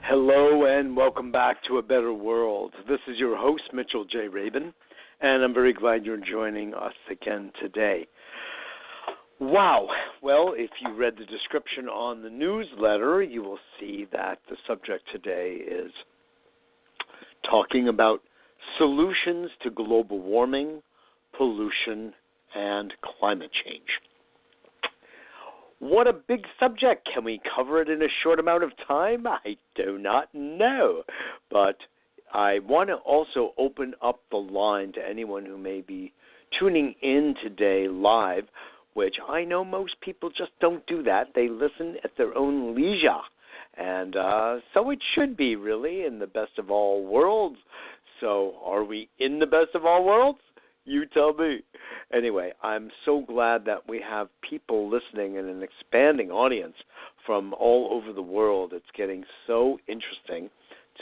Hello and welcome back to A Better World. This is your host, Mitchell J. Rabin, and I'm very glad you're joining us again today. Wow. Well, if you read the description on the newsletter, you will see that the subject today is talking about solutions to global warming, pollution, and climate change. What a big subject. Can we cover it in a short amount of time? I do not know. But I want to also open up the line to anyone who may be tuning in today live, which I know most people just don't do that. They listen at their own leisure. And so it should be, really, in the best of all worlds. So are we in the best of all worlds? You tell me. Anyway, I'm so glad that we have people listening and an expanding audience from all over the world. It's getting so interesting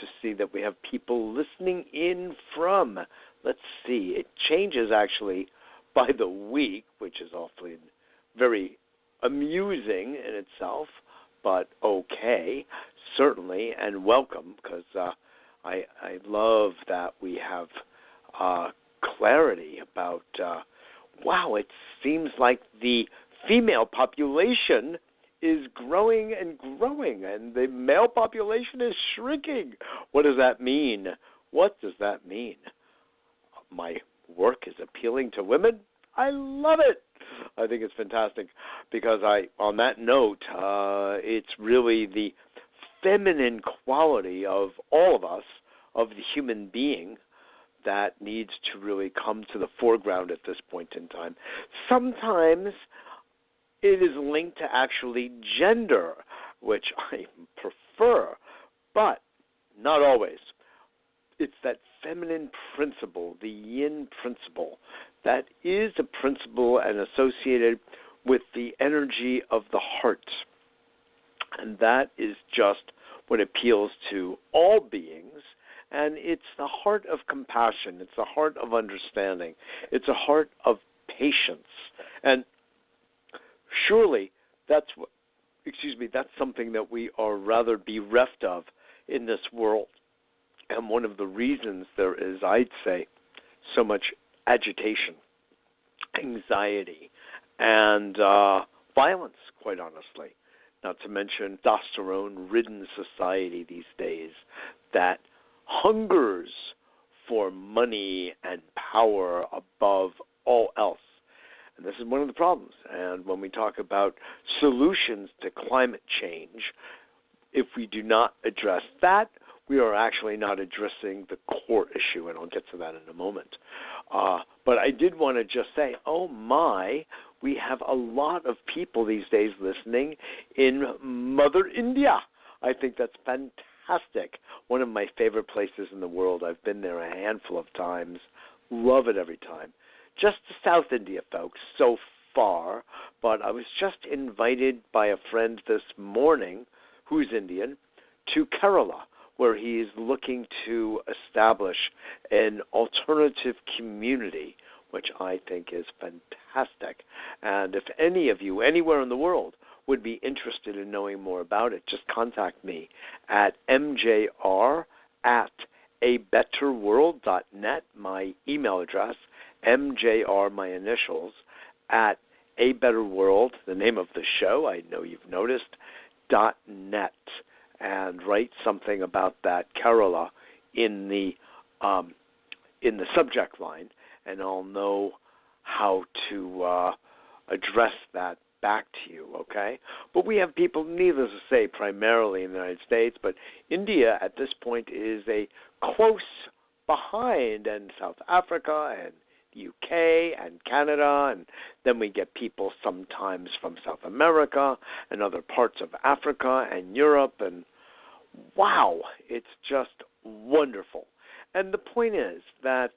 to see that we have people listening in from, let's see, it changes actually by the week, which is awfully very amusing in itself, but okay, certainly, and welcome, because I love that we have clarity about, wow, it seems like the female population is growing and growing, and the male population is shrinking. What does that mean? What does that mean? My work is appealing to women? I love it. I think it's fantastic because on that note, it's really the feminine quality of all of us, of the human being, that needs to really come to the foreground at this point in time. Sometimes it is linked to actually gender, which I prefer, but not always. It's that feminine principle, the yin principle, that is a principle and associated with the energy of the heart. And that is just what appeals to all beings. And it's the heart of compassion. It's the heart of understanding. It's a heart of patience. And surely that's something that we are rather bereft of in this world. And one of the reasons there is, I'd say, so much agitation, anxiety, and violence, quite honestly, not to mention testosterone-ridden society these days that hungers for money and power above all else. And this is one of the problems. And when we talk about solutions to climate change, if we do not address that, we are actually not addressing the core issue, and I'll get to that in a moment. But I did want to just say, oh my, we have a lot of people these days listening in Mother India. I think that's fantastic. One of my favorite places in the world. I've been there a handful of times. Love it every time. Just to South India, folks, so far. But I was just invited by a friend this morning, who's Indian, to Kerala, where he is looking to establish an alternative community, which I think is fantastic. And if any of you, anywhere in the world, would be interested in knowing more about it, just contact me at mjr@abetterworld.net, my email address, mjr, my initials, at abetterworld, the name of the show, I know you've noticed, .net, and write something about that Kerala in the subject line, and I'll know how to address that back to you, okay? But we have people, needless to say, primarily in the United States, but India at this point is a close behind, and South Africa and the UK and Canada, and then we get people sometimes from South America and other parts of Africa and Europe, and wow, it's just wonderful. And the point is that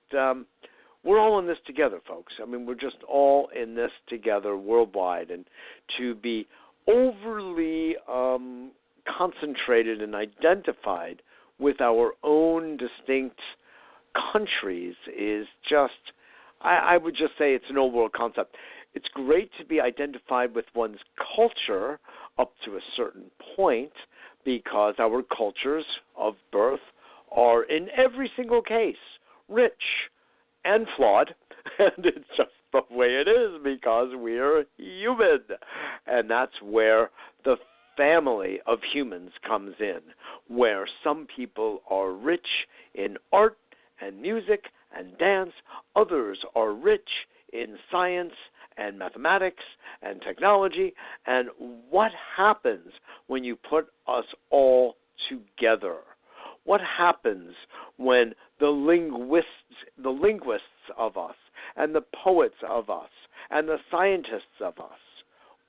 we're all in this together, folks. I mean, we're just all in this together worldwide. And to be overly concentrated and identified with our own distinct countries is just, I would just say it's an old world concept. It's great to be identified with one's culture up to a certain point, because our cultures of birth are, in every single case, rich and flawed, and it's just the way it is because we're human. And that's where the family of humans comes in, where some people are rich in art and music and dance, others are rich in science and mathematics and technology. And what happens when you put us all together? What happens when the linguists of us and the poets of us and the scientists of us,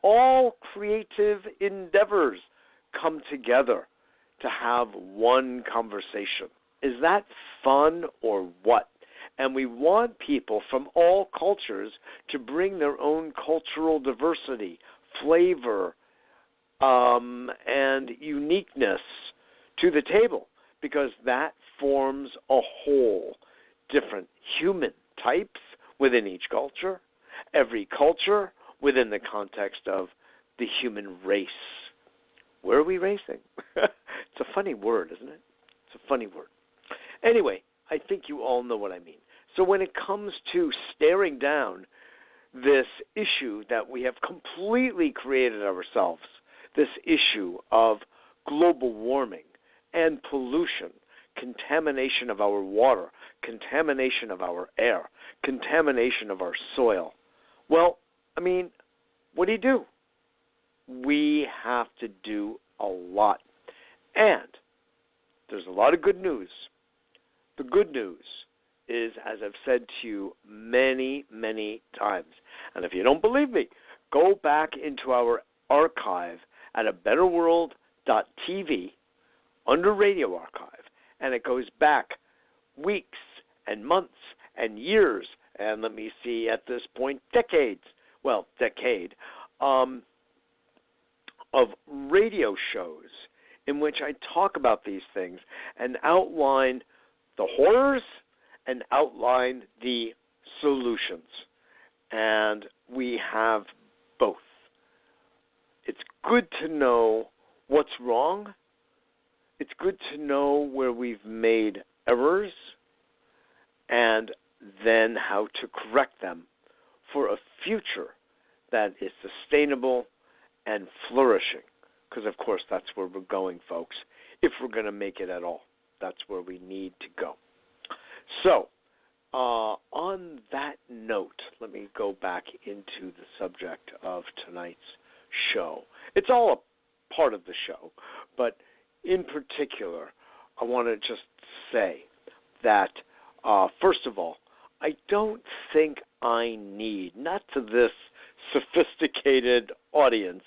all creative endeavors, come together to have one conversation? Is that fun or what? And we want people from all cultures to bring their own cultural diversity, flavor, and uniqueness to the table, because that forms a whole. Different human types within each culture, every culture within the context of the human race. Where are we racing? It's a funny word, isn't it? It's a funny word. Anyway, I think you all know what I mean. So when it comes to staring down this issue that we have completely created ourselves, this issue of global warming and pollution, contamination of our water, contamination of our air, contamination of our soil, well, I mean, what do? We have to do a lot. And there's a lot of good news. The good news is, as I've said to you many, many times, and if you don't believe me, go back into our archive at abetterworld.tv under Radio Archive, and it goes back weeks and months and years, and let me see, at this point, decade of radio shows in which I talk about these things and outline the horrors and outline the solutions. And we have both. It's good to know what's wrong. It's good to know where we've made errors and then how to correct them for a future that is sustainable and flourishing. Because, of course, that's where we're going, folks. If we're going to make it at all, that's where we need to go. So, on that note, let me go back into the subject of tonight's show. It's all a part of the show, but in particular, I want to just say that, first of all, I don't think I need, not to this sophisticated audience,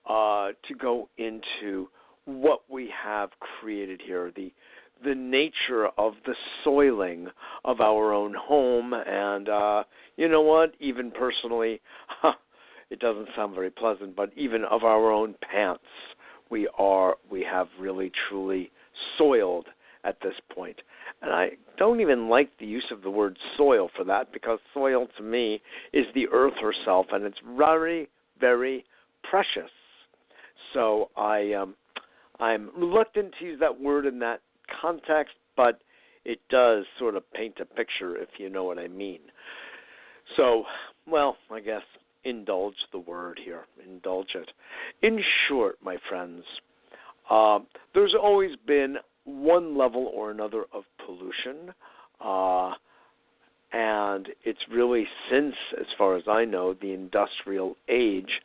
to go into what we have created here, the nature of the soiling of our own home, and you know what, even personally, it doesn't sound very pleasant, but even of our own pants, we have really truly soiled at this point. And I don't even like the use of the word soil for that, because soil to me is the earth herself, and it's very, very precious. So I'm reluctant to use that word in that context, but it does sort of paint a picture, if you know what I mean. So, well, I guess indulge the word here. Indulge it. In short, my friends, there's always been one level or another of pollution, and it's really since, as far as I know, the industrial age,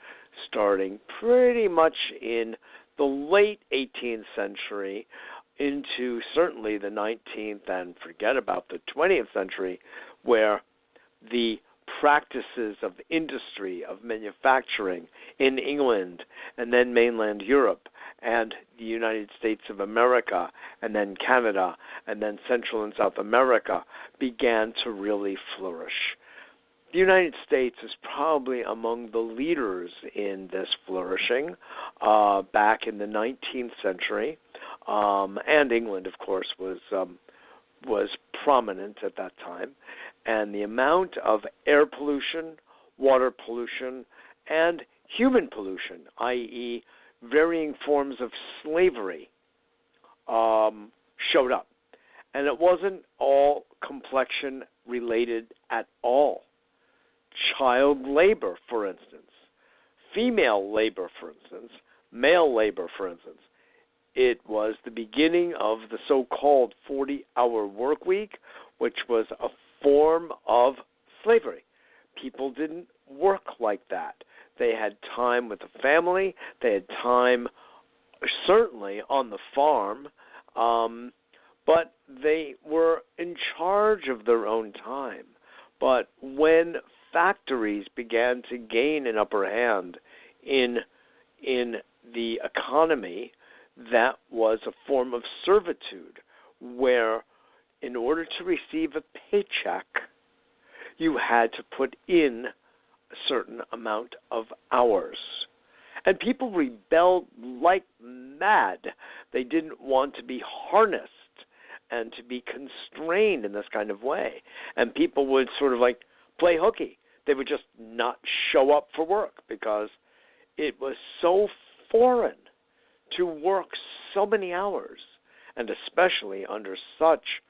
starting pretty much in the late 18th century into certainly the 19th, and forget about the 20th century, where the practices of industry, of manufacturing in England and then mainland Europe and the United States of America and then Canada and then Central and South America began to really flourish. The United States is probably among the leaders in this flourishing back in the 19th century, and England, of course, was prominent at that time. And the amount of air pollution, water pollution, and human pollution, i.e. varying forms of slavery showed up. And it wasn't all complexion related at all. Child labor, for instance, female labor, for instance, male labor, for instance. It was the beginning of the so-called 40-hour work week, which was a form of slavery. People didn't work like that. They had time with the family. They had time, certainly, on the farm, but they were in charge of their own time. But when factories began to gain an upper hand in the economy, that was a form of servitude where in order to receive a paycheck, you had to put in a certain amount of hours. And people rebelled like mad. They didn't want to be harnessed and to be constrained in this kind of way. And people would sort of like play hooky. They would just not show up for work because it was so foreign to work so many hours, and especially under such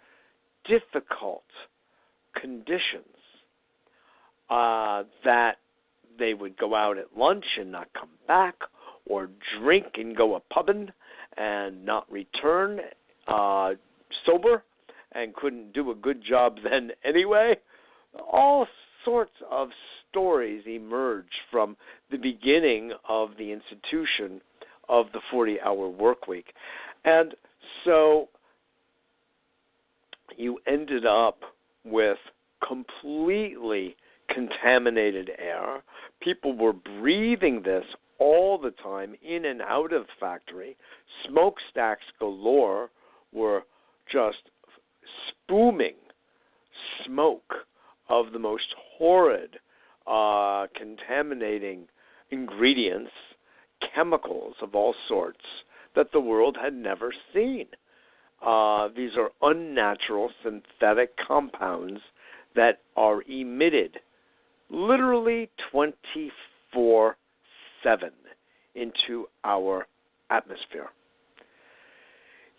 difficult conditions, that they would go out at lunch and not come back, or drink and go a-pubbing and not return sober and couldn't do a good job then anyway. All sorts of stories emerged from the beginning of the institution of the 40-hour work week. And so you ended up with completely contaminated air. People were breathing this all the time in and out of the factory. Smokestacks galore were just spuming smoke of the most horrid, contaminating ingredients, chemicals of all sorts that the world had never seen. These are unnatural synthetic compounds that are emitted literally 24/7 into our atmosphere.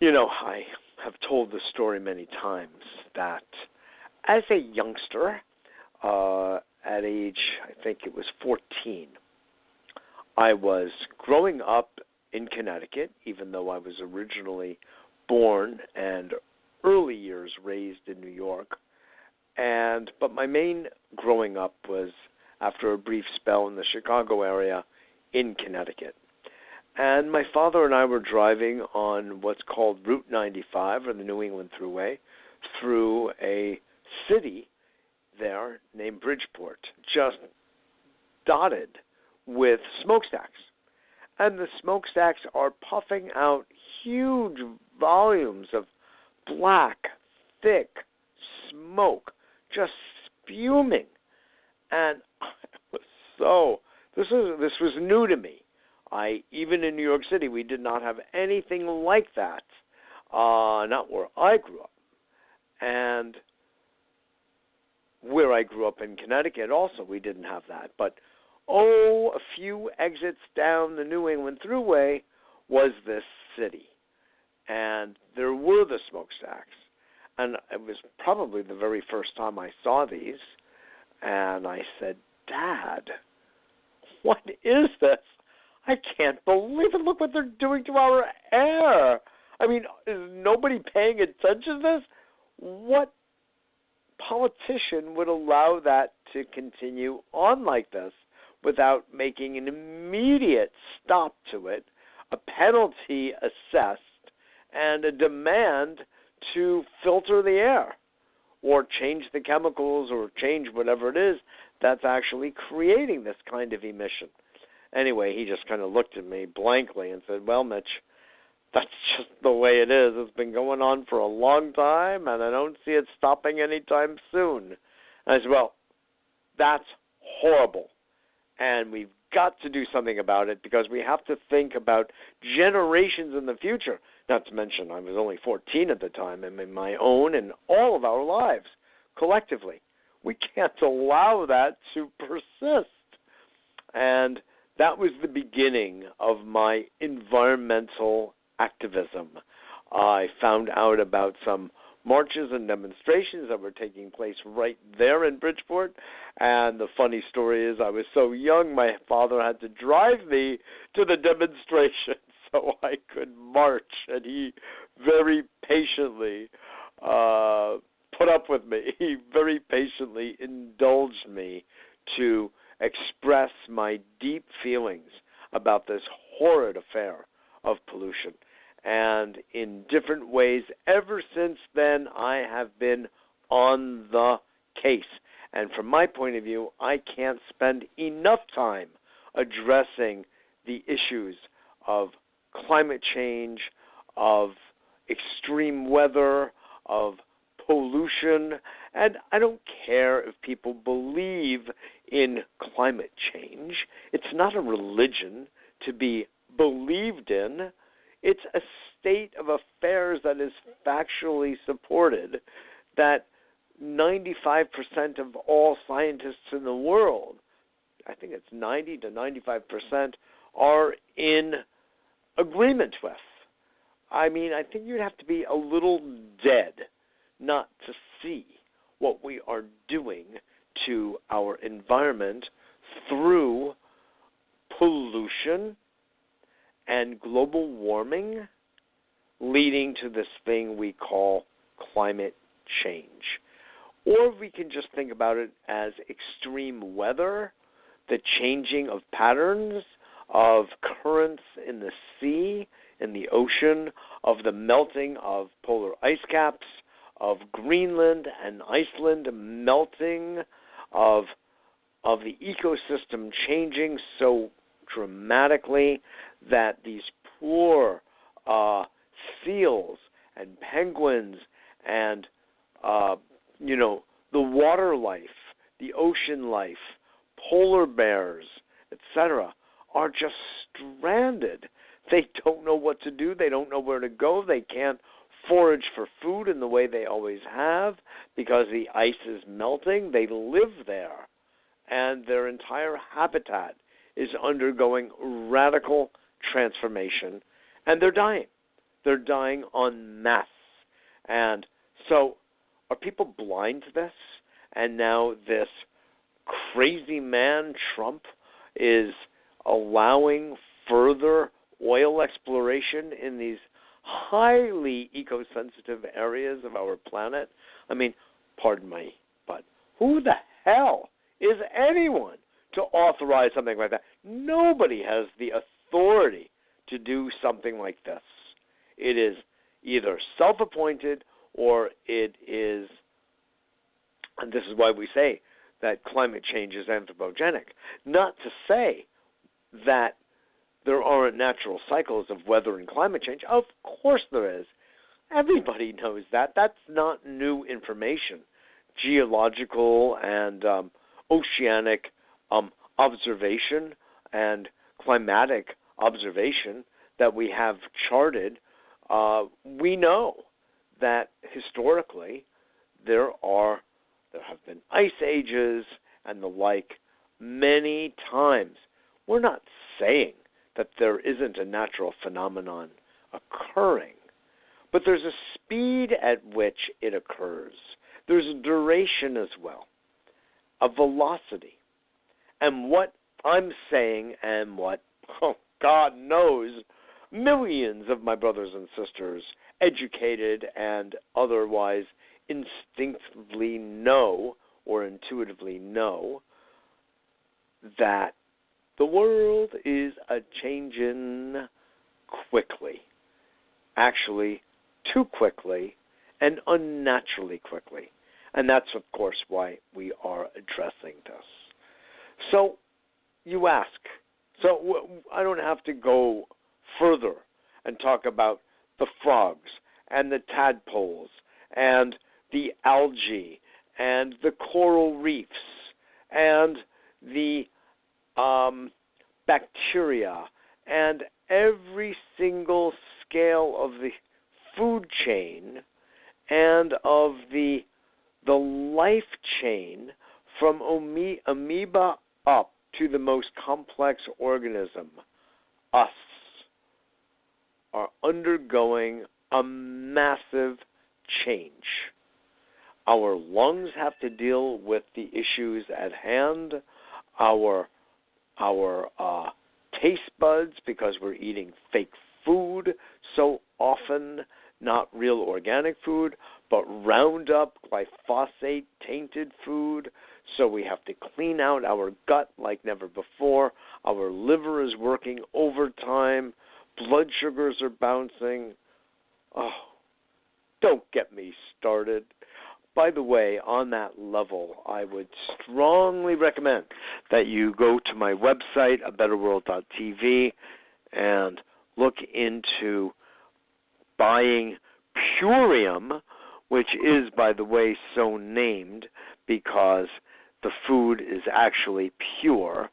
You know, I have told the story many times that as a youngster, at age, I think it was 14, I was growing up in Connecticut, even though I was originally born and early years raised in New York. But my main growing up was after a brief spell in the Chicago area in Connecticut. And my father and I were driving on what's called Route 95, or the New England Thruway, through a city there named Bridgeport, just dotted with smokestacks. And the smokestacks are puffing out huge volumes of black, thick smoke, just spuming. And I was this was new to me. Even in New York City, we did not have anything like that, not where I grew up. And where I grew up in Connecticut also, we didn't have that. But, a few exits down the New England Thruway was this city. And there were the smokestacks. And it was probably the very first time I saw these. And I said, Dad, what is this? I can't believe it. Look what they're doing to our air. I mean, is nobody paying attention to this? What politician would allow that to continue on like this without making an immediate stop to it, a penalty assessed, and a demand to filter the air or change the chemicals or change whatever it is that's actually creating this kind of emission? Anyway, he just kind of looked at me blankly and said, well, Mitch, that's just the way it is. It's been going on for a long time, and I don't see it stopping anytime soon. And I said, well, that's horrible, and we've got to do something about it because we have to think about generations in the future. Not to mention I was only 14 at the time, and in my own and all of our lives collectively. We can't allow that to persist. And that was the beginning of my environmental activism. I found out about some marches and demonstrations that were taking place right there in Bridgeport. And the funny story is I was so young, my father had to drive me to the demonstration so I could march. And he very patiently put up with me. He very patiently indulged me to express my deep feelings about this horrid affair of pollution. And in different ways, ever since then, I have been on the case. And from my point of view, I can't spend enough time addressing the issues of climate change, of extreme weather, of pollution. And I don't care if people believe in climate change. It's not a religion to be believed in. It's a state of affairs that is factually supported, that 95% of all scientists in the world, I think it's 90 to 95%, are in agreement with. I mean, I think you'd have to be a little dead not to see what we are doing to our environment through pollution and global warming, leading to this thing we call climate change. Or we can just think about it as extreme weather, the changing of patterns, of currents in the sea, in the ocean, of the melting of polar ice caps, of Greenland and Iceland melting, of the ecosystem changing so dramatically that these poor seals and penguins and the water life, the ocean life, polar bears, etc., are just stranded. They don't know what to do. They don't know where to go. They can't forage for food in the way they always have because the ice is melting. They live there, and their entire habitat is undergoing radical transformation, and they're dying. They're dying en masse. And so are people blind to this? And now this crazy man, Trump, is allowing further oil exploration in these highly eco-sensitive areas of our planet? I mean, pardon me, but who the hell is anyone to authorize something like that? Nobody has the authority to do something like this. It is either self-appointed or it is, and this is why we say that climate change is anthropogenic, not to say that there aren't natural cycles of weather and climate change. Of course there is. Everybody knows that. That's not new information. Geological and oceanic observation and climatic observation that we have charted, we know that historically there have been ice ages and the like many times. We're not saying that there isn't a natural phenomenon occurring, but there's a speed at which it occurs. There's a duration as well, a velocity. And what I'm saying and what, God knows, millions of my brothers and sisters, educated and otherwise instinctively know or intuitively know, that the world is a-changin' quickly. Actually, too quickly and unnaturally quickly. And that's, of course, why we are addressing this. So, you ask. So, I don't have to go further and talk about the frogs and the tadpoles and the algae and the coral reefs and the bacteria and every single scale of the food chain and of the life chain from amoeba up to the most complex organism, us, are undergoing a massive change. Our lungs have to deal with the issues at hand. Our taste buds, because we're eating fake food so often, not real organic food, but Roundup, glyphosate, tainted food. So we have to clean out our gut like never before. Our liver is working overtime. Blood sugars are bouncing. Oh, don't get me started. By the way, on that level, I would strongly recommend that you go to my website, abetterworld.tv, and look into buying Purium, which is, by the way, so named because the food is actually pure.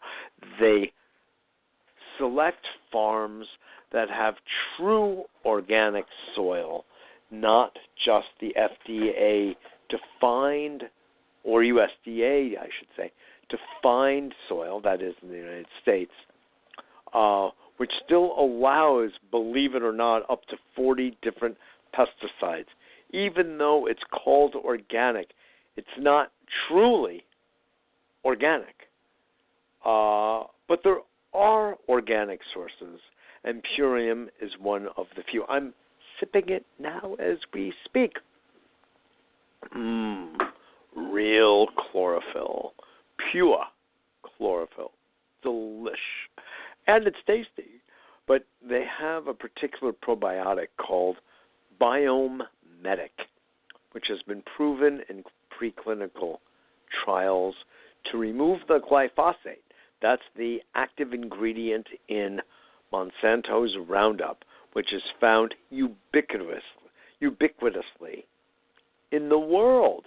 They select farms that have true organic soil, not just the FDA-defined, or USDA, I should say, defined soil, that is in the United States, which still allows, believe it or not, up to 40 different pesticides. Even though it's called organic, it's not truly organic. But there are organic sources, and Purium is one of the few. I'm sipping it now as we speak. Real chlorophyll. Pure chlorophyll. Delish. And it's tasty. But they have a particular probiotic called Biome Medic, which has been proven in preclinical trials to remove the glyphosate. That's the active ingredient in Monsanto's Roundup, which is found ubiquitously in the world,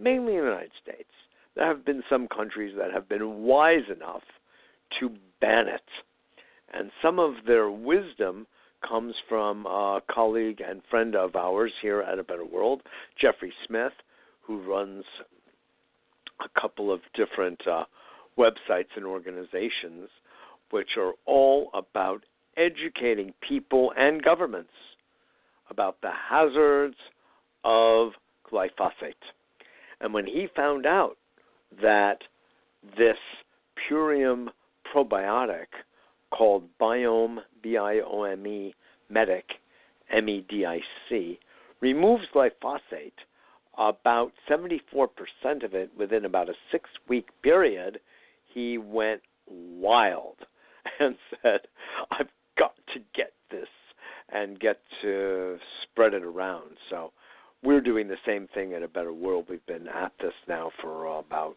mainly in the United States. There have been some countries that have been wise enough to ban it. And some of their wisdom comes from a colleague and friend of ours here at A Better World, Jeffrey Smith, who runs a couple of different websites and organizations which are all about educating people and governments about the hazards of glyphosate. And when he found out that this Purium probiotic called Biome, B-I-O-M-E, Medic, M-E-D-I-C, removes glyphosate, about 74% of it within about a 6-week period, he went wild and said, I've got to get this and get to spread it around. So we're doing the same thing at A Better World. We've been at this now for about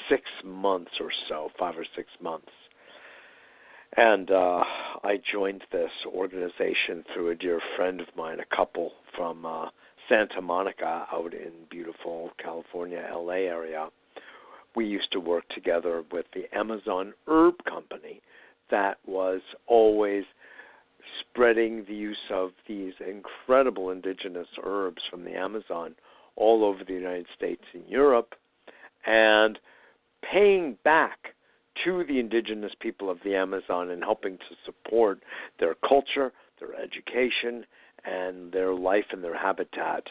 6 months or so, 5 or 6 months. And I joined this organization through a dear friend of mine, a couple from Santa Monica out in beautiful California, LA area. We used to work together with the Amazon Herb Company that was always spreading the use of these incredible indigenous herbs from the Amazon all over the United States and Europe, and paying back to the indigenous people of the Amazon and helping to support their culture, their education, and their life and their habitat,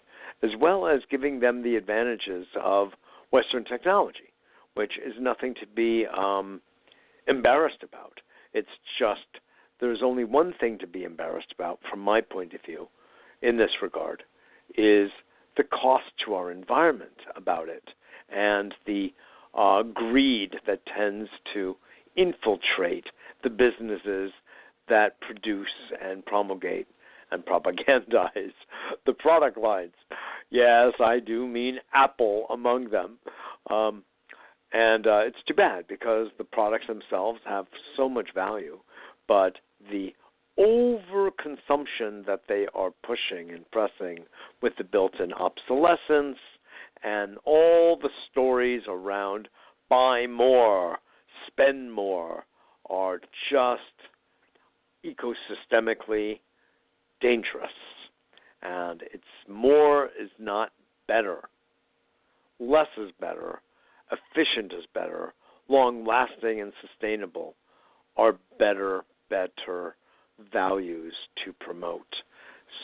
as well as giving them the advantages of Western technology, which is nothing to be embarrassed about. It's just there's only one thing to be embarrassed about, from my point of view, in this regard, is the cost to our environment about it and the greed that tends to infiltrate the businesses that produce and promulgate and propagandize the product lines. Yes, I do mean Apple among them. And it's too bad because the products themselves have so much value, but the overconsumption that they are pushing and pressing with the built-in obsolescence and all the stories around buy more, spend more are just ecosystemically dangerous. And it's more is not better. Less is better. Efficient is better. long-lasting and sustainable are better values to promote.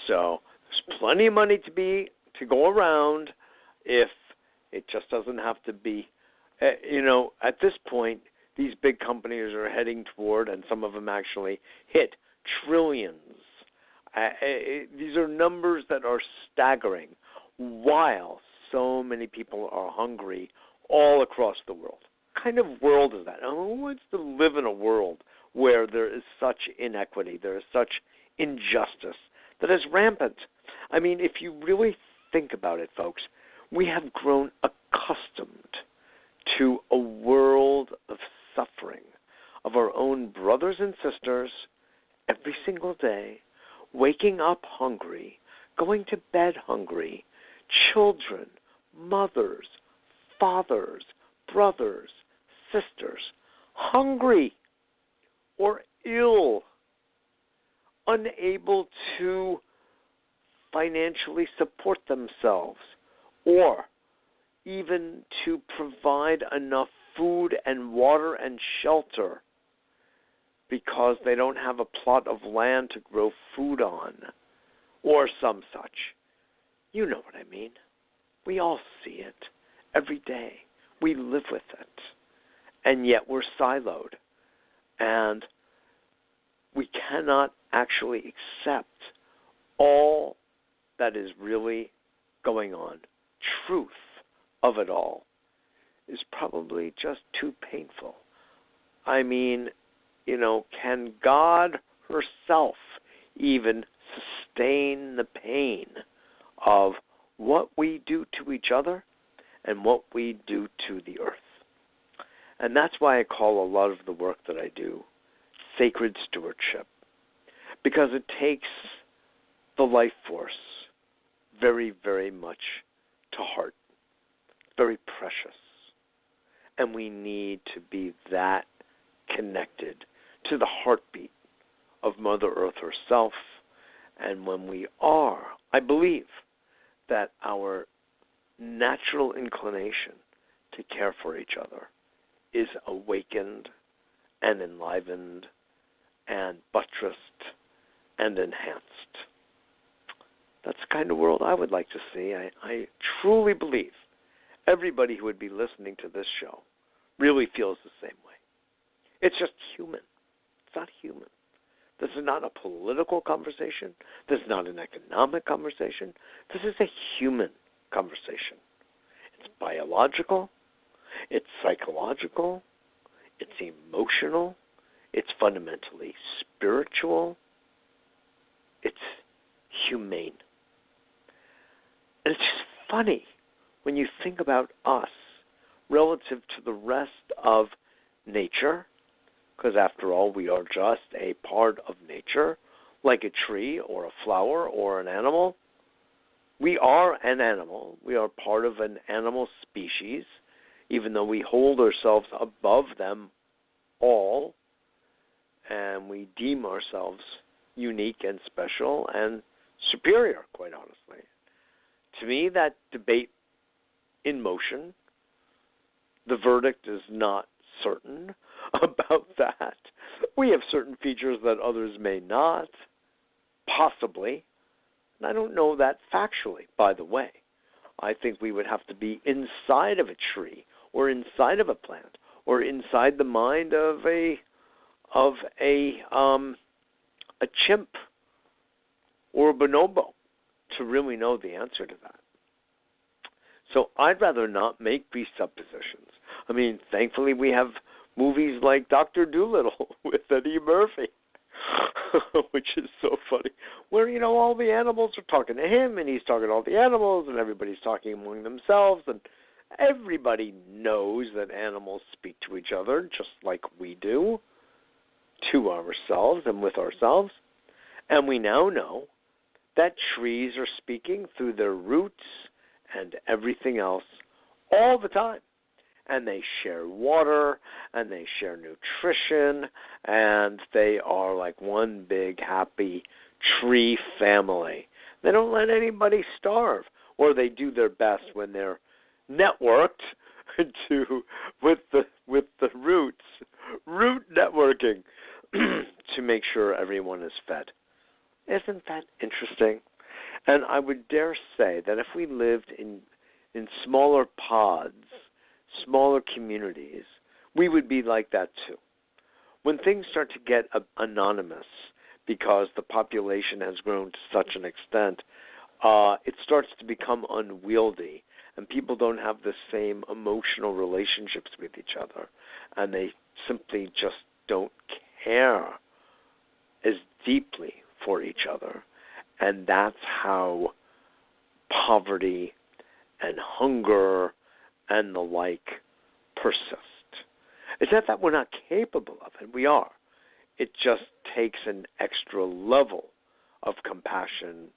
So there's plenty of money to go around if it just doesn't have to be, at this point, these big companies are heading toward, and some of them actually hit trillions. These are numbers that are staggering, while so many people are hungry all across the world. What kind of world is that? Who wants to live in a world where there is such inequity, there is such injustice that is rampant? I mean, if you really think about it, folks, we have grown accustomed to a world of suffering of our own brothers and sisters every single day, waking up hungry, going to bed hungry, children, mothers, fathers, brothers, sisters, hungry or ill, unable to financially support themselves or even to provide enough food and water and shelter because they don't have a plot of land to grow food on or some such. You know what I mean. We all see it every day. We live with it. And yet we're siloed. And we cannot actually accept all that is really going on. Truth of it all is probably just too painful. I mean, can God herself even sustain the pain of what we do to each other and what we do to the earth? And that's why I call a lot of the work that I do sacred stewardship, because it takes the life force very, very much to heart, very precious. And we need to be that connected to the heartbeat of Mother Earth herself. And when we are, I believe that our natural inclination to care for each other is awakened and enlivened and buttressed and enhanced. That's the kind of world I would like to see. I truly believe everybody who would be listening to this show really feels the same way. It's just human. It's not human. This is not a political conversation. This is not an economic conversation. This is a human conversation. It's biological. It's psychological. It's emotional. It's fundamentally spiritual. It's humane. And it's just funny when you think about us relative to the rest of nature, because after all, we are just a part of nature, like a tree or a flower or an animal. We are an animal. We are part of an animal species, even though we hold ourselves above them all, and we deem ourselves unique and special and superior, quite honestly. To me, that debate in motion, the verdict is not certain about that. We have certain features that others may not, possibly. And I don't know that factually, by the way. I think we would have to be inside of a tree or inside of a plant or inside the mind of a chimp or a bonobo to really know the answer to that. So I'd rather not make presuppositions. I mean, thankfully we have movies like Dr. Dolittle with Eddie Murphy, which is so funny, where, all the animals are talking to him, and he's talking to all the animals, and everybody's talking among themselves, and everybody knows that animals speak to each other just like we do, to ourselves and with ourselves. And we now know that trees are speaking through their roots and everything else all the time. And they share water, and they share nutrition, and they are like one big happy tree family. They don't let anybody starve, or they do their best when they're networked, to with the root networking to make sure everyone is fed. Isn't that interesting? And I would dare say that if we lived in smaller pods, smaller communities, we would be like that too. When things start to get anonymous because the population has grown to such an extent, it starts to become unwieldy, and people don't have the same emotional relationships with each other, and they simply just don't care as deeply for each other. And that's how poverty and hunger and the like persist. It's not that we're not capable of it. We are. It just takes an extra level of compassion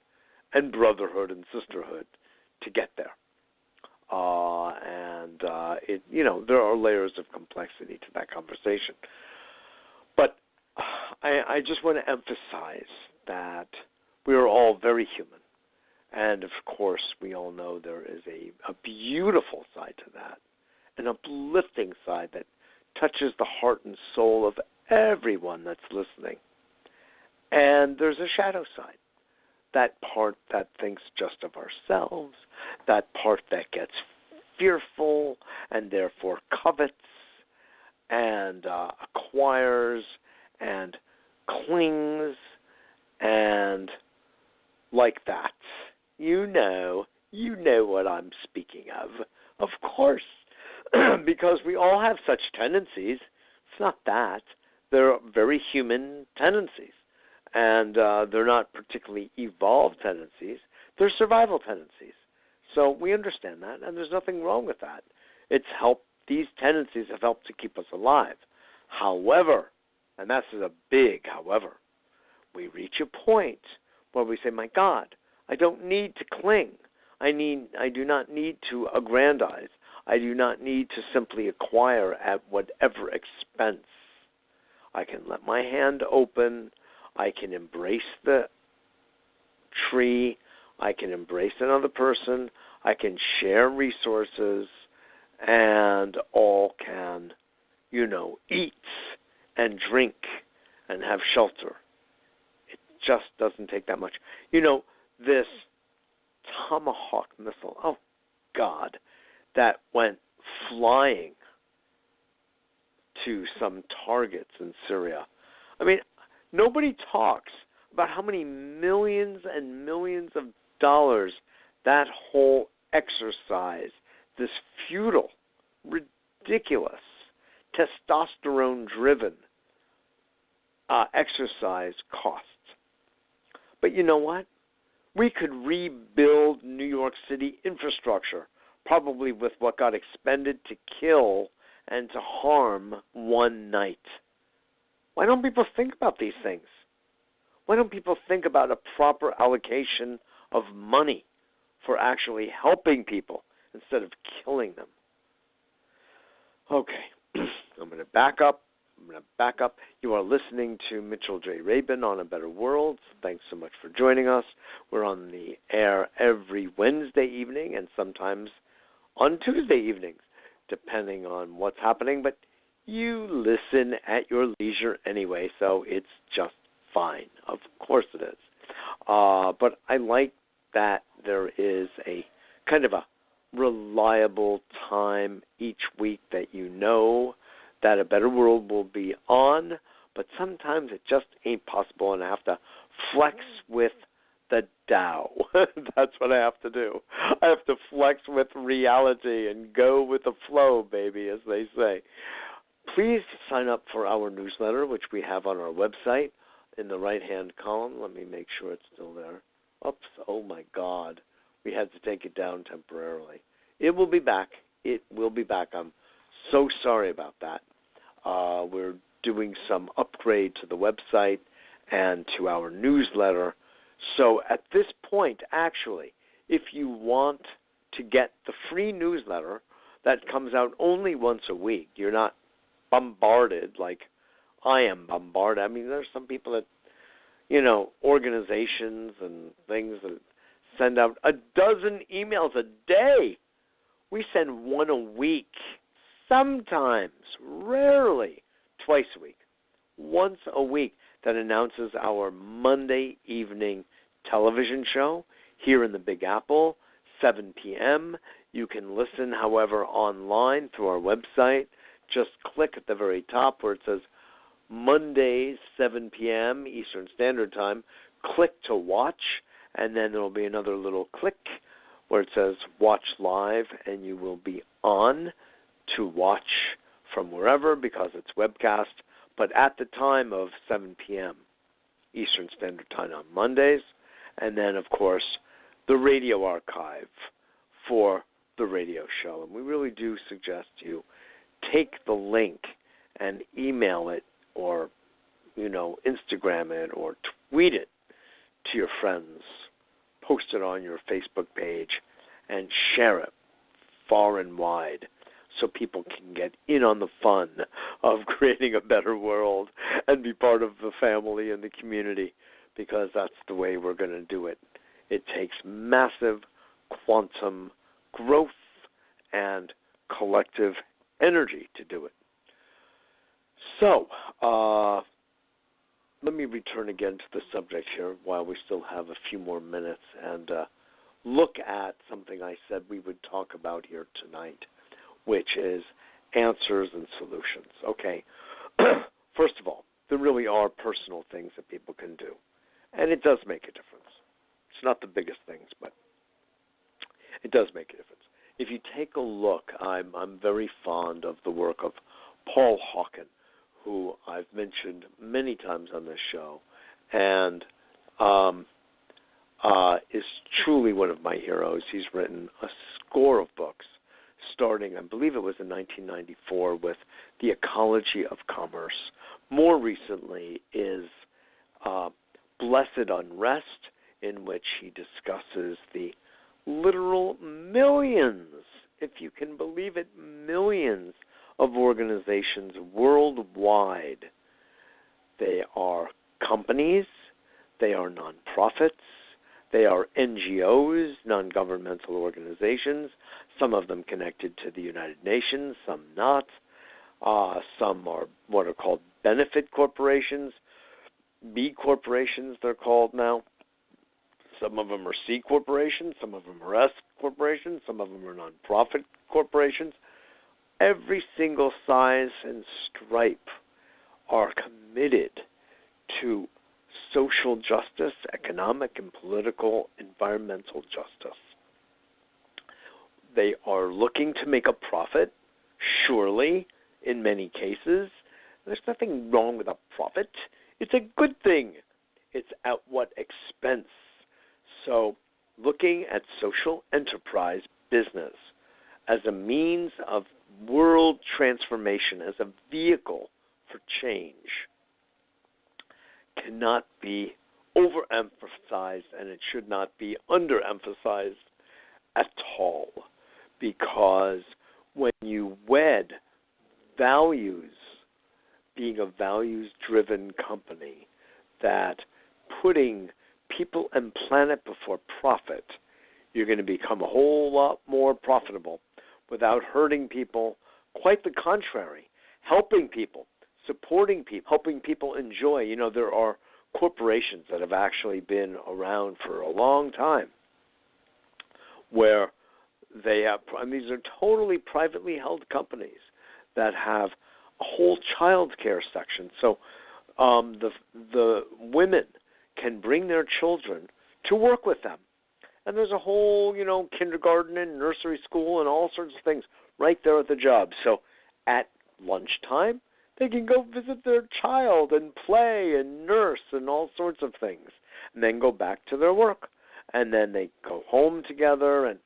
and brotherhood and sisterhood to get there. There are layers of complexity to that conversation. But I just want to emphasize that we are all very human. And, of course, we all know there is a beautiful side to that, an uplifting side that touches the heart and soul of everyone that's listening. And there's a shadow side, that part that thinks just of ourselves, that part that gets fearful and therefore covets and acquires and clings and like that. You know what I'm speaking of course, because we all have such tendencies. It's not that. They're very human tendencies, and they're not particularly evolved tendencies. They're survival tendencies. So we understand that, and there's nothing wrong with that. These tendencies have helped to keep us alive. However, and that's a big however, we reach a point where we say, my God, I don't need to cling. I do not need to aggrandize. I do not need to simply acquire at whatever expense. I can let my hand open. I can embrace the tree. I can embrace another person. I can share resources, and all can, eat and drink and have shelter. It just doesn't take that much. This Tomahawk missile, oh God, that went flying to some targets in Syria. I mean, nobody talks about how many millions and millions of dollars that whole exercise, this futile, ridiculous, testosterone-driven exercise costs. But you know what? We could rebuild New York City infrastructure, probably with what got expended to kill and to harm one night. Why don't people think about these things? Why don't people think about a proper allocation of money for actually helping people instead of killing them? Okay, I'm going to back up. You are listening to Mitchell J. Rabin on A Better World. Thanks so much for joining us. We're on the air every Wednesday evening and sometimes on Tuesday evenings, depending on what's happening. But you listen at your leisure anyway, so it's just fine. Of course it is. But I like that there is a kind of a reliable time each week that that A Better World will be on, but sometimes it just ain't possible, and I have to flex with the Tao. That's what I have to do. I have to flex with reality and go with the flow, baby, as they say. Please sign up for our newsletter, which we have on our website in the right-hand column. Let me make sure it's still there. Oops, oh my God. We had to take it down temporarily. It will be back. It will be back. I'm so sorry about that. We're doing some upgrade to the website and to our newsletter. So at this point, actually, if you want to get the free newsletter that comes out only once a week, you're not bombarded like I am bombarded. I mean, there's some people that, organizations and things that send out a dozen emails a day. We send one a week, sometimes, rarely, twice a week, once a week, that announces our Monday evening television show here in the Big Apple, 7 p.m. You can listen, however, online through our website. Just click at the very top where it says Mondays, 7 p.m. Eastern Standard Time. Click to watch, and then there will be another little click where it says Watch Live, and you will be on to watch from wherever because it's webcast, but at the time of 7 p.m. Eastern Standard Time on Mondays, and then, of course, the radio archive for the radio show. And we really do suggest you take the link and email it or, Instagram it or tweet it to your friends. Post it on your Facebook page and share it far and wide so people can get in on the fun of creating a better world and be part of the family and the community, because that's the way we're going to do it. It takes massive quantum growth and collective energy to do it. So, let me return again to the subject here while we still have a few more minutes and look at something I said we would talk about here tonight, which is answers and solutions. Okay, first of all, there really are personal things that people can do, and it does make a difference. It's not the biggest things, but it does make a difference. If you take a look, I'm very fond of the work of Paul Hawken, who I've mentioned many times on this show, and is truly one of my heroes. He's written a score of books, starting, I believe it was in 1994, with The Ecology of Commerce. More recently is Blessed Unrest, in which he discusses the literal millions, if you can believe it, millions of organizations worldwide. They are companies, they are nonprofits, they are NGOs, non-governmental organizations, some of them connected to the United Nations, some not. Some are what are called benefit corporations, B corporations they're called now. Some of them are C corporations, some of them are S corporations, some of them are nonprofit corporations. Every single size and stripe are committed to social justice, economic and political, environmental justice. They are looking to make a profit, surely, in many cases. There's nothing wrong with a profit. It's a good thing. It's at what expense? So, looking at social enterprise business as a means of world transformation, as a vehicle for change, cannot be overemphasized, and it should not be underemphasized at all, because when you wed values, being a values-driven company, that putting people and planet before profit, you're going to become a whole lot more profitable without hurting people. Quite the contrary, helping people, supporting people, helping people enjoy. There are corporations that have actually been around for a long time where they have, these are totally privately held companies that have a whole child care section. So the women can bring their children to work with them. And there's a whole, kindergarten and nursery school and all sorts of things right there at the job. So at lunchtime, they can go visit their child and play and nurse and all sorts of things, and then go back to their work. And then they go home together, and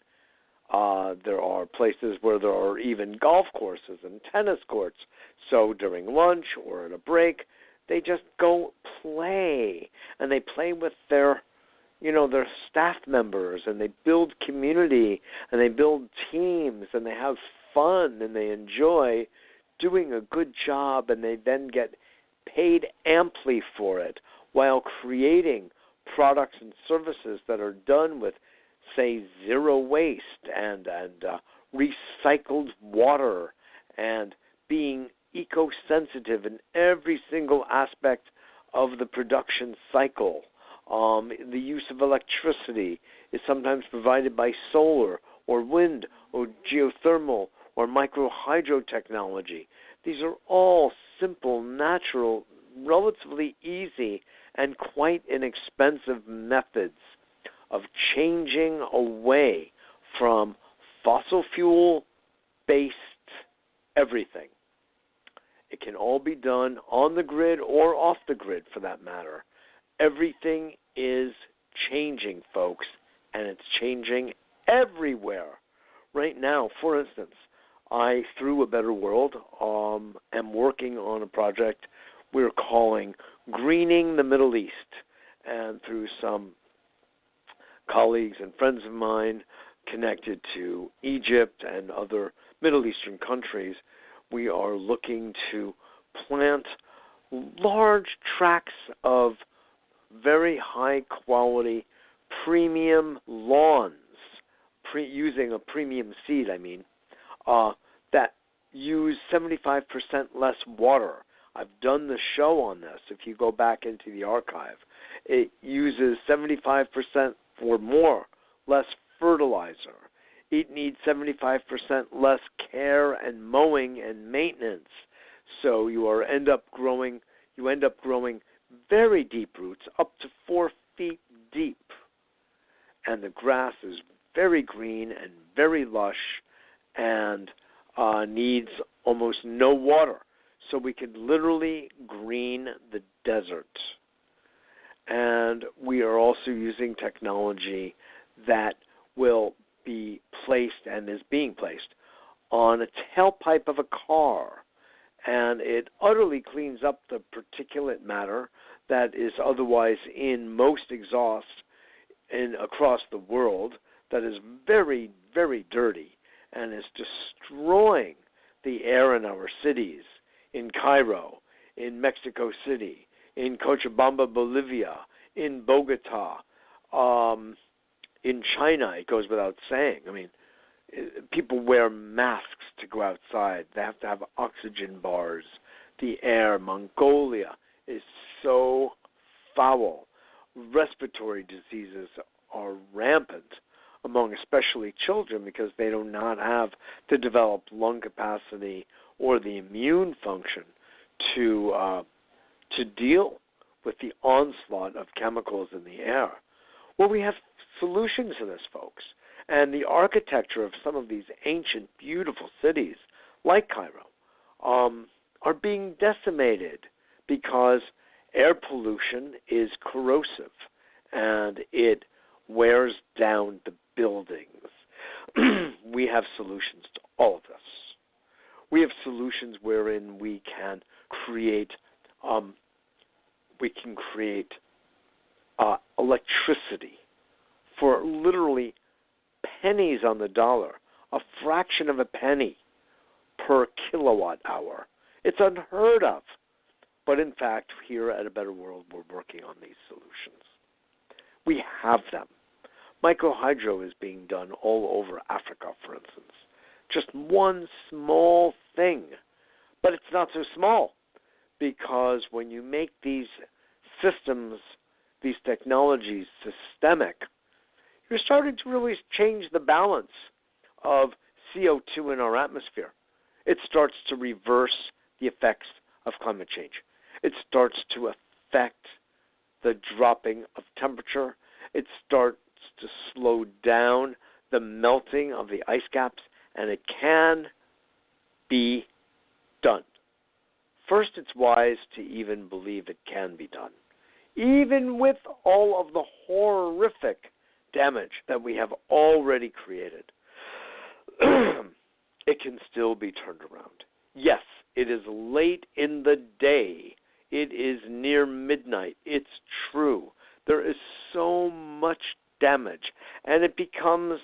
there are places where there are even golf courses and tennis courts. So during lunch or at a break, they just go play, and they play with their staff members, and they build community, and they build teams, and they have fun, and they enjoy doing a good job, and they then get paid amply for it while creating products and services that are done with, say, zero waste and recycled water and being eco-sensitive in every single aspect of the production cycle. The use of electricity is sometimes provided by solar or wind or geothermal or microhydro technology. These are all simple, natural, relatively easy, and quite inexpensive methods of changing away from fossil fuel-based everything. It can all be done on the grid or off the grid, for that matter. Everything is changing, folks, and it's changing everywhere. Right now, for instance, I, through A Better World, am working on a project we're calling Greening the Middle East. And through some colleagues and friends of mine connected to Egypt and other Middle Eastern countries, we are looking to plant large tracts of very high-quality premium lawns, using a premium seed, that use 75% less water. I've done the show on this. If you go back into the archive, it uses 75% or more less fertilizer. It needs 75% less care and mowing and maintenance. So you end up growing very deep roots, up to 4 feet deep. And the grass is very green and very lush and needs almost no water. So we could literally green the desert. And we are also using technology that will be placed and is being placed on a tailpipe of a car. And it utterly cleans up the particulate matter that is otherwise in most exhaust across the world, that is very, very dirty and is destroying the air in our cities, in Cairo, in Mexico City, in Cochabamba, Bolivia, in Bogota, in China. It goes without saying. People wear masks to go outside. They have to have oxygen bars. The air, Mongolia, is so foul. Respiratory diseases are rampant among especially children because they do not have the developed lung capacity or the immune function to deal with the onslaught of chemicals in the air. Well, we have solutions to this, folks. And the architecture of some of these ancient, beautiful cities, like Cairo, are being decimated because air pollution is corrosive and it wears down the buildings. We have solutions to all of this. We have solutions wherein we can create electricity for literally pennies on the dollar, a fraction of a penny per kilowatt hour. It's unheard of. But in fact, here at A Better World, we're working on these solutions. We have them. Microhydro is being done all over Africa, for instance. Just one small thing. But it's not so small, because when you make these systems, these technologies systemic, you're starting to really change the balance of CO2 in our atmosphere. It starts to reverse the effects of climate change. It starts to affect the dropping of temperature. It starts to slow down the melting of the ice caps, and it can be done. First, it's wise to even believe it can be done. Even with all of the horrific damage that we have already created, it can still be turned around. Yes, it is late in the day. It is near midnight. It's true. There is so much damage, and it becomes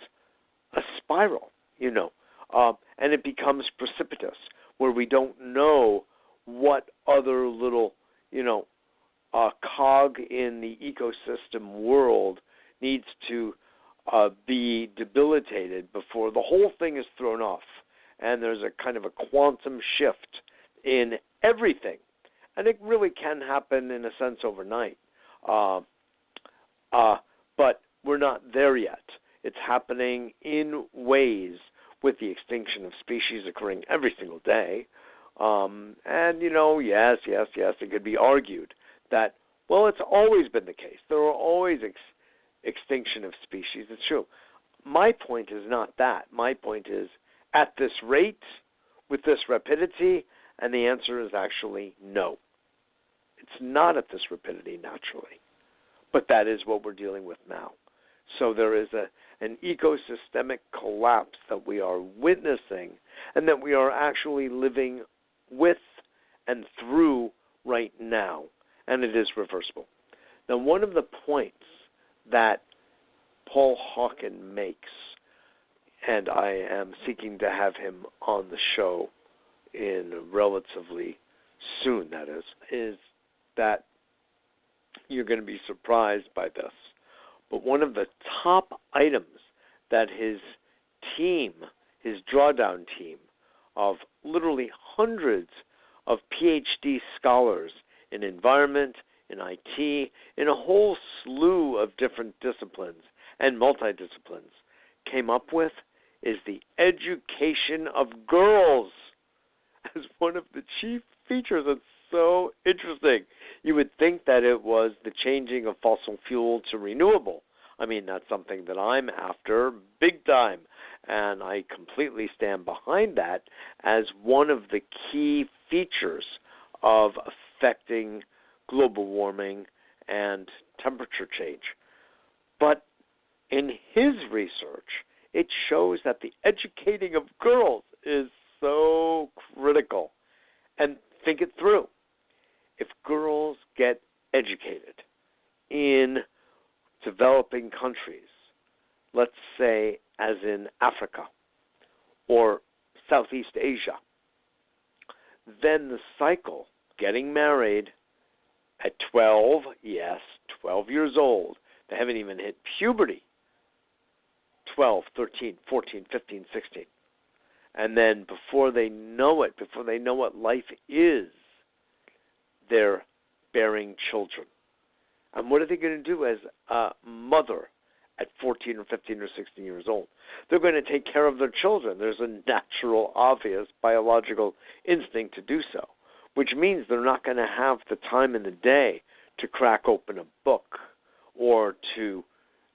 a spiral, and it becomes precipitous, where we don't know what other little, cog in the ecosystem world needs to be debilitated before the whole thing is thrown off. And there's a kind of a quantum shift in everything. And it really can happen, in a sense, overnight. But we're not there yet. It's happening in ways with the extinction of species occurring every single day. And, yes, it could be argued that, well, it's always been the case. There are always extinction of species. It's true. My point is not that. My point is, at this rate, with this rapidity, and the answer is actually no. It's not at this rapidity naturally, but that is what we're dealing with now. So there is an ecosystemic collapse that we are witnessing and that we are actually living with and through right now, and it is reversible. Now, one of the points that Paul Hawken makes, and I am seeking to have him on the show in relatively soon, that is that you're going to be surprised by this. But one of the top items that his team, his drawdown team of literally hundreds of PhD scholars in environment, in IT, in a whole slew of different disciplines and multidisciplines came up with is the education of girls as one of the chief features. It's so interesting. You would think that it was the changing of fossil fuel to renewable. I mean, that's something that I'm after big time, and I completely stand behind that as one of the key features of affecting global warming and temperature change. But in his research, it shows that the educating of girls is so critical. And think it through. If girls get educated in developing countries, let's say as in Africa or Southeast Asia, then the cycle, getting married at 12 years old, they haven't even hit puberty, 12, 13, 14, 15, 16. And then before they know what life is, they're bearing children. And what are they going to do as a mother at 14 or 15 or 16 years old? They're going to take care of their children. There's a natural, obvious, biological instinct to do so, which means they're not going to have the time in the day to crack open a book or to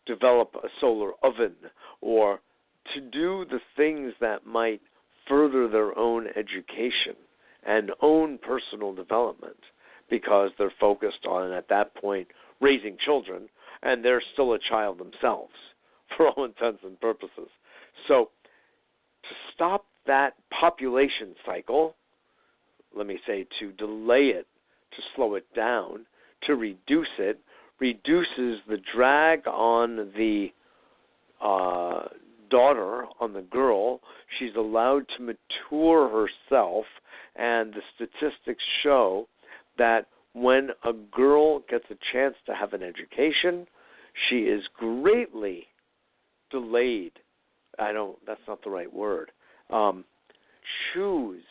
develop a solar oven or to do the things that might further their own education and own personal development, because they're focused on, at that point, raising children, and they're still a child themselves, for all intents and purposes. So to stop that population cycle, let me say to delay it, to slow it down, to reduce it, reduces the drag on the daughter, on the girl. She's allowed to mature herself, and the statistics show that when a girl gets a chance to have an education, she is greatly delayed. That's not the right word. Choose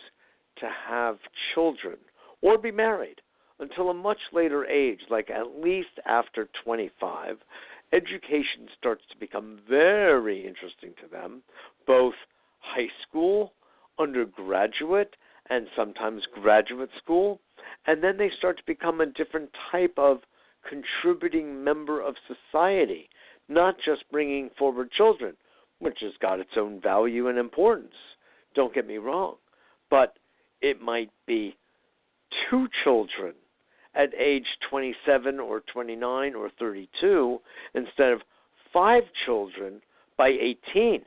to have children or be married until a much later age, like at least after 25. Education starts to become very interesting to them, both high school, undergraduate, and sometimes graduate school. And then they start to become a different type of contributing member of society, not just bringing forward children, which has got its own value and importance. Don't get me wrong. But it might be 2 children at age 27 or 29 or 32 instead of 5 children by 18,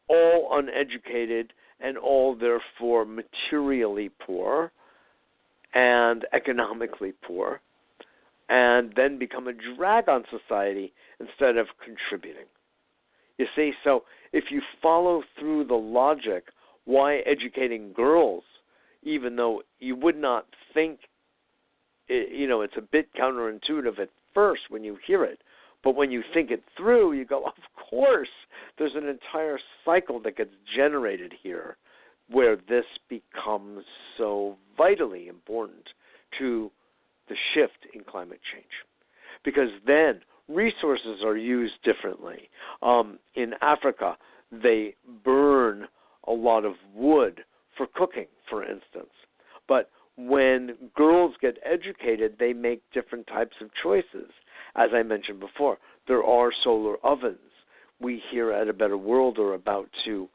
all uneducated and all therefore materially poor and economically poor, and then become a drag on society instead of contributing. You see, so if you follow through the logic, why educating girls, even though you would not think, it's a bit counterintuitive at first when you hear it, But when you think it through, you go, of course, there's an entire cycle that gets generated here where this becomes so vitally important to the shift in climate change. Because then resources are used differently. In Africa, they burn a lot of wood for cooking, for instance. But when girls get educated, they make different types of choices. As I mentioned before, there are solar ovens. We here at A Better World are about to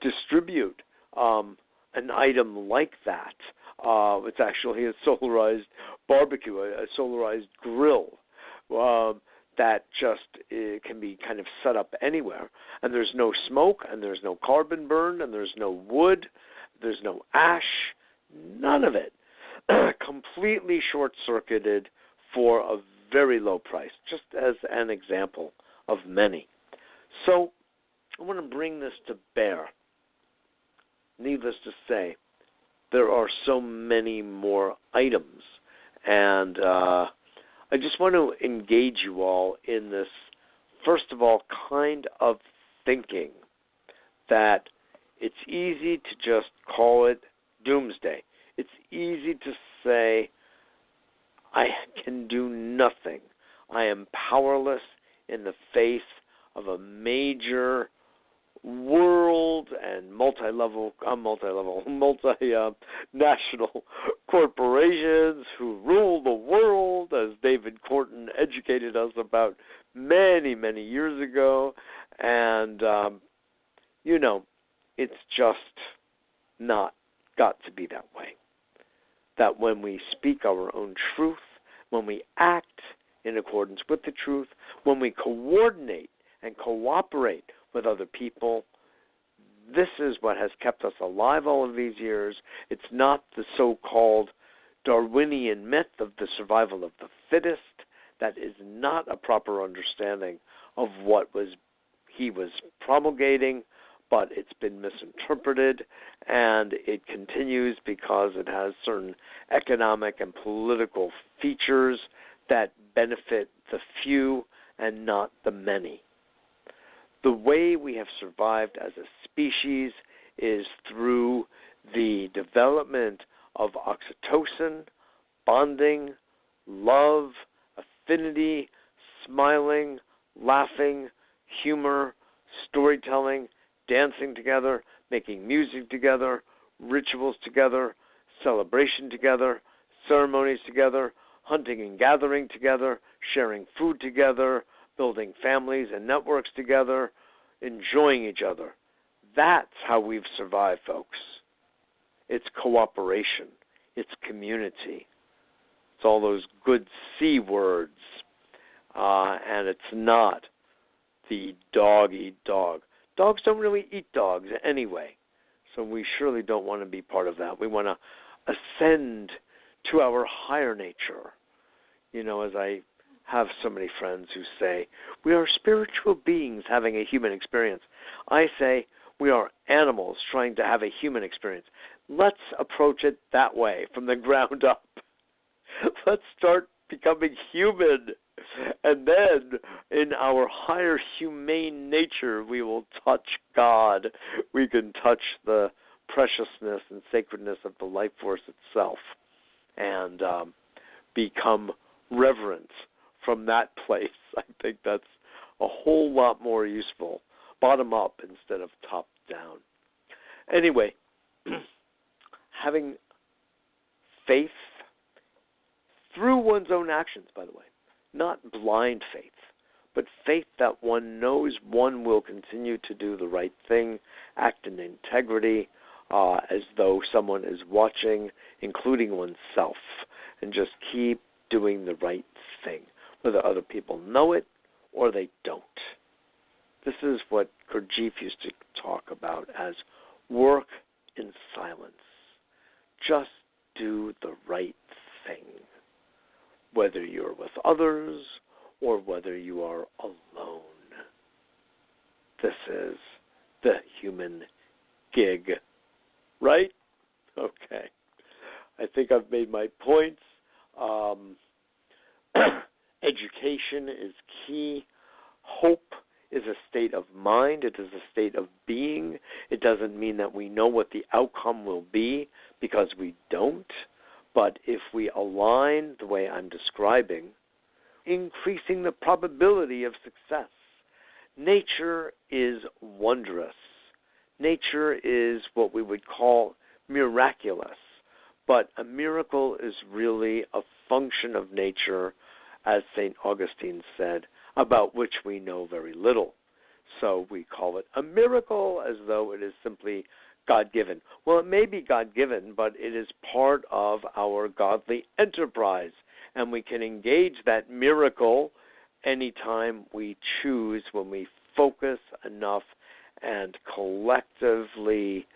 distribute an item like that. It's actually a solarized barbecue, a solarized grill that just can be kind of set up anywhere. And there's no smoke, and there's no carbon burn, and there's no wood, there's no ash, none of it. Completely short-circuited for a very low price, just as an example of many. So I want to bring this to bear. Needless to say, there are so many more items, and I just want to engage you all in this, first of all, kind of thinking that it's easy to just call it doomsday. It's easy to say, I can do nothing. I am powerless in the face of a major world and multinational corporations who rule the world, as David Corton educated us about many, many years ago. And, it's just not got to be that way. That when we speak our own truth, when we act in accordance with the truth, when we coordinate and cooperate with other people, this is what has kept us alive all of these years. It's not the so-called Darwinian myth of the survival of the fittest. That is not a proper understanding of what he was promulgating, but it's been misinterpreted, and it continues because it has certain economic and political features that benefit the few and not the many. The way we have survived as a species is through the development of oxytocin, bonding, love, affinity, smiling, laughing, humor, storytelling, dancing together, making music together, rituals together, celebration together, ceremonies together, hunting and gathering together, sharing food together, building families and networks together, enjoying each other. That's how we've survived, folks. It's cooperation. It's community. It's all those good C words. And it's not the dog eat dog. Dogs don't really eat dogs anyway, so we surely don't want to be part of that. We want to ascend to our higher nature. As I have so many friends who say, we are spiritual beings having a human experience. I say, we are animals trying to have a human experience. Let's approach it that way, from the ground up. Let's start becoming human. And then, in our higher humane nature, we will touch God. We can touch the preciousness and sacredness of the life force itself and become reverent from that place. I think that's a whole lot more useful, bottom up instead of top down. Anyway, having faith through one's own actions, by the way, not blind faith, but faith that one knows one will continue to do the right thing, act in integrity, as though someone is watching, including oneself, and just keep doing the right thing, whether other people know it or they don't. This is what Gurdjieff used to talk about as work in silence. Just do the right thing, whether you're with others or whether you are alone. This is the human gig, right? Okay. I think I've made my points. Education Anticipation is key. Hope is a state of mind. It is a state of being. It doesn't mean that we know what the outcome will be, because we don't. But if we align the way I'm describing, increasing the probability of success. Nature is wondrous. Nature is what we would call miraculous. But a miracle is really a function of nature, as St. Augustine said, about which we know very little. So we call it a miracle as though it is simply God-given. Well, it may be God-given, but it is part of our godly enterprise, and we can engage that miracle anytime we choose, when we focus enough and collectively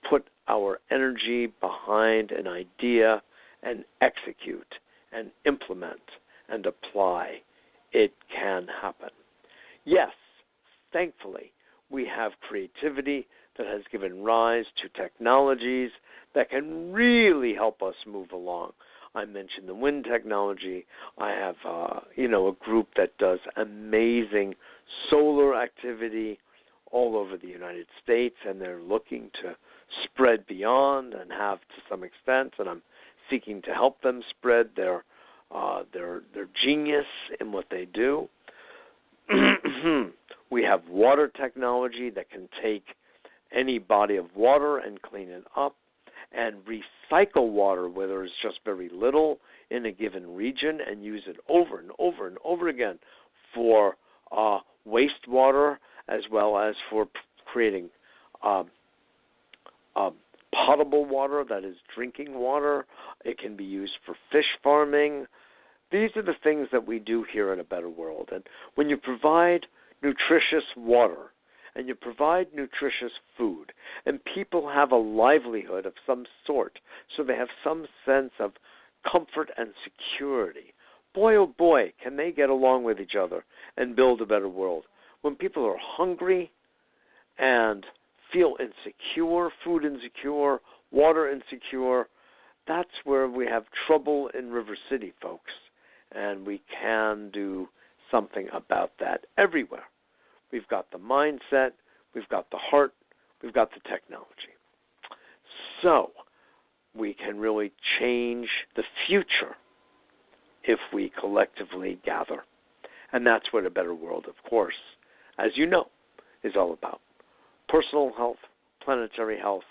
put our energy behind an idea and execute and implement and apply. It can happen. Yes, thankfully, we have creativity that has given rise to technologies that can really help us move along. I mentioned the wind technology. I have, a group that does amazing solar activity all over the United States, and they're looking to spread beyond and have to some extent, and I'm seeking to help them spread their genius in what they do. We have water technology that can take any body of water and clean it up and recycle water where there's just very little in a given region and use it over and over and over again for wastewater, as well as for creating potable water, that is drinking water. It can be used for fish farming. These are the things that we do here in A Better World. And when you provide nutritious water and you provide nutritious food, and people have a livelihood of some sort, so they have some sense of comfort and security, boy, oh boy, can they get along with each other and build a better world. When people are hungry and feel insecure, food insecure, water insecure, that's where we have trouble in River City, folks. And we can do something about that everywhere. We've got the mindset, we've got the heart, we've got the technology. So we can really change the future if we collectively gather. And that's what A Better World, of course, as you know, is all about. Personal health, planetary health,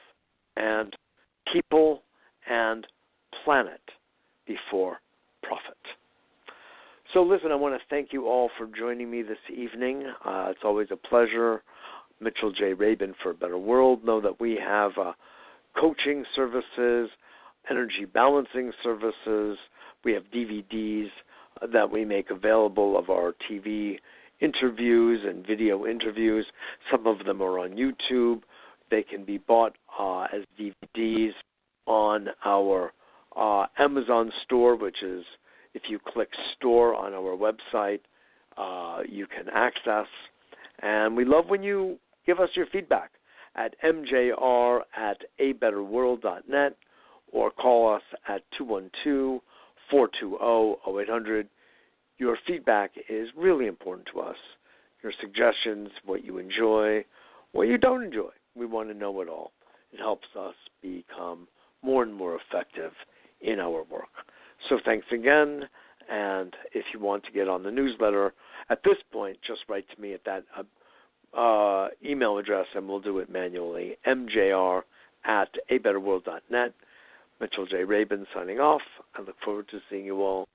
and people and planet before profit. So listen, I want to thank you all for joining me this evening. It's always a pleasure. Mitchell J. Rabin for A Better World. Know that we have coaching services, energy balancing services. We have DVDs that we make available of our TV interviews and video interviews. Some of them are on YouTube. They can be bought as DVDs on our Amazon store, which is, if you click store on our website, you can access. And we love when you give us your feedback at mjr@abetterworld.net or call us at 212-420-0800. Your feedback is really important to us. Your suggestions, what you enjoy, what you don't enjoy. We want to know it all. It helps us become more and more effective in our work. So thanks again, and if you want to get on the newsletter, at this point, just write to me at that email address, and we'll do it manually, mjr@abetterworld.net. Mitchell J. Rabin signing off. I look forward to seeing you all